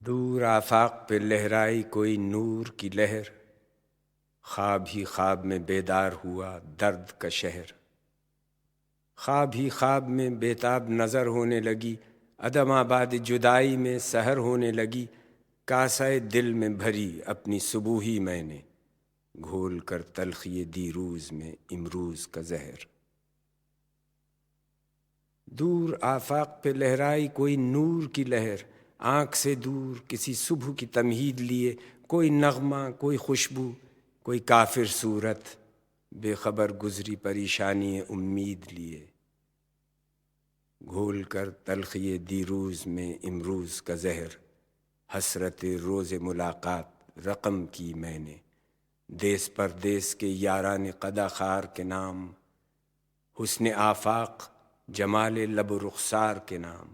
دور آفاق پہ لہرائی کوئی نور کی لہر، خواب ہی خواب میں بیدار ہوا درد کا شہر۔ خواب ہی خواب میں بیتاب نظر ہونے لگی، عدم آباد جدائی میں سحر ہونے لگی۔ کاسہ دل میں بھری اپنی صبوحی میں نے، گھول کر تلخی دیروز میں امروز کا زہر۔ دور آفاق پہ لہرائی کوئی نور کی لہر، آنکھ سے دور کسی صبح کی تمہید لیے، کوئی نغمہ، کوئی خوشبو، کوئی کافر صورت، بے خبر گزری پریشانی امید لیے۔ گھول کر تلخی دیروز میں امروز کا زہر، حسرت روز ملاقات رقم کی میں نے، دیس پردیس کے یاران قدا خار کے نام، حسن آفاق جمال لب و رخسار کے نام۔